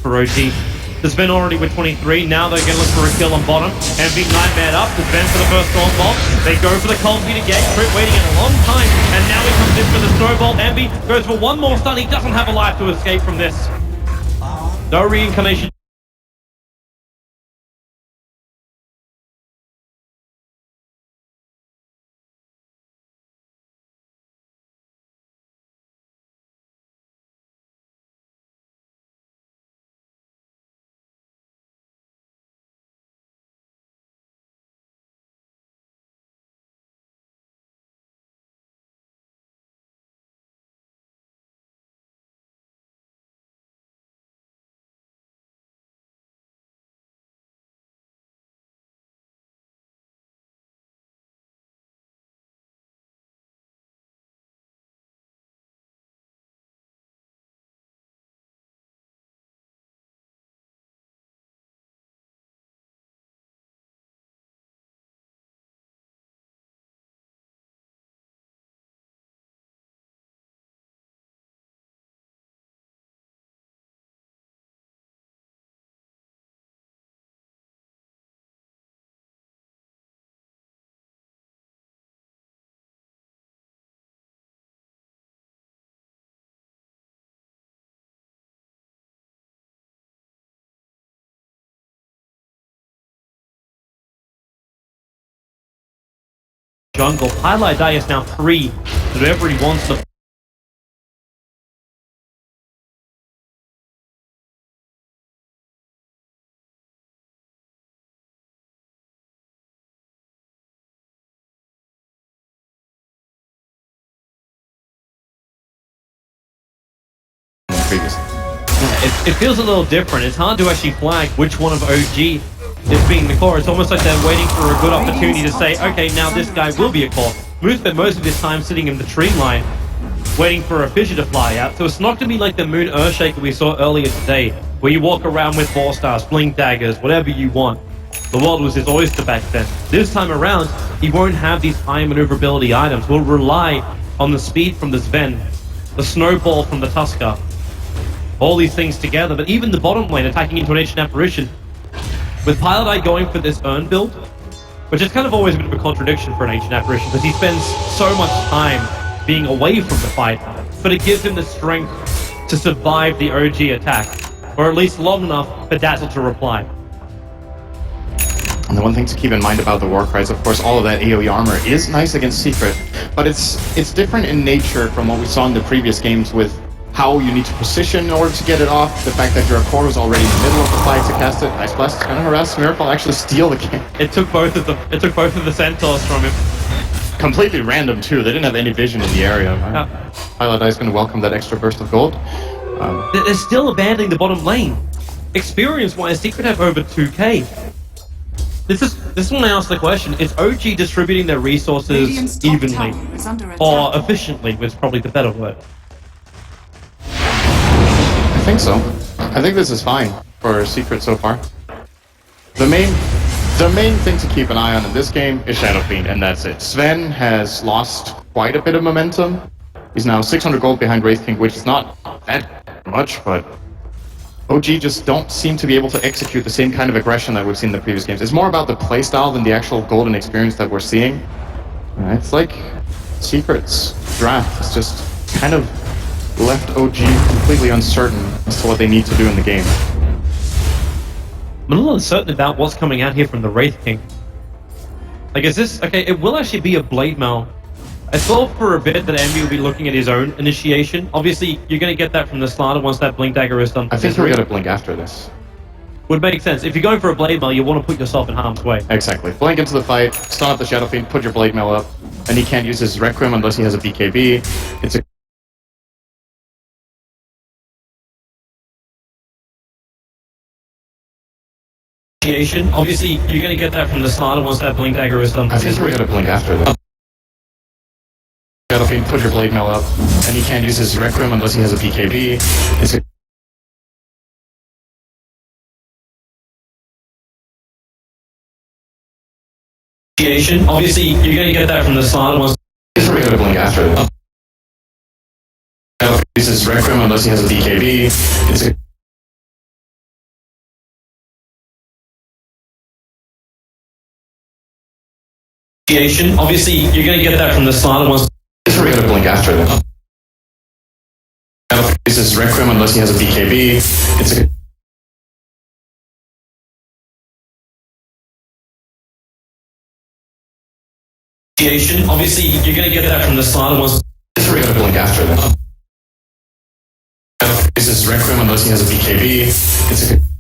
for OG. The Sven already with 23. Now they're going to look for a kill on bottom. Envy nightmared up. The Sven for the first stormbolt. They go for the cold feet again. Crit waiting a long time. And now he comes in for the snowball. Envy goes for one more stun. He doesn't have a life to escape from this. No reincarnation. Jungle. Highlight Die is now free. Whatever he wants to. It feels a little different. It's hard to actually flag which one of OG is being the core. It's almost like they're waiting for a good opportunity to say, okay, now this guy will be a core. Moose spent most of his time sitting in the tree line, waiting for a fissure to fly out. So it's not going to be like the Moon Earthshaker we saw earlier today, where you walk around with 4 stars, blink daggers, whatever you want. The world was his oyster back then. This time around, he won't have these high maneuverability items. We'll rely on the speed from the Sven, the snowball from the Tusker, all these things together. But even the bottom lane attacking into an Ancient Apparition, with Pilot Eye going for this Urn build, which is kind of always a bit of a contradiction for an Ancient Apparition, because he spends so much time being away from the fight, but it gives him the strength to survive the OG attack, or at least long enough for Dazzle to reply. And the one thing to keep in mind about the Warcries, of course, all of that AoE armor is nice against Secret, but it's different in nature from what we saw in the previous games with how you need to position in order to get it off, the fact that your core was already in the middle of the fight to cast it. Ice Blast is going to harass Miracle, actually steal the game. It took both of them. It took both of the Centaurs from him. Completely random too, they didn't have any vision in the area. Pilot Eye is going to welcome that extra burst of gold. They're still abandoning the bottom lane. Experience-wise, Secret have over 2k. This is when I ask the question, is OG distributing their resources evenly? Or efficiently, was probably the better word. I think so. I think this is fine for Secret so far. The main thing to keep an eye on in this game is Shadow Fiend, and that's it. Sven has lost quite a bit of momentum. He's now 600 gold behind Wraith King, which is not that much, but OG just don't seem to be able to execute the same kind of aggression that we've seen in the previous games. It's more about the playstyle than the actual golden experience that we're seeing. It's like Secret's draft is just kind of left OG completely uncertain as to what they need to do in the game. I'm a little uncertain about what's coming out here from the Wraith King. Like, is this... Okay, it will actually be a Blade Mail. I thought for a bit that Envy will be looking at his own initiation. Obviously, you're going to get that from the starter once that Blink Dagger is done. I think we're going to blink after this. Would make sense. If you're going for a Blade Mail, you want to put yourself in harm's way. Exactly. Blink into the fight, stun up the Shadow Fiend, put your Blade Mail up, and he can't use his Requiem unless he has a BKB. It's a Obviously, you're going to get that from the starter once that Blink Dagger is done. I think we're going to blink after this. Shadow Fiend, put your Blade Mail up, and he can't use his Requiem unless he has a BKB. It's a Obviously, you're going to get that from the starter once... we're going to blink after this. Shadow Fiend uses Requiem unless he has a BKB. It's a Obviously, you're going to get that from the slider once. It's really gonna blink after them. This is Requiem unless he has a BKB. It's a Obviously, you're going to get that from the slider once. It's really gonna blink after them. This is Requiem unless he has a BKB. It's a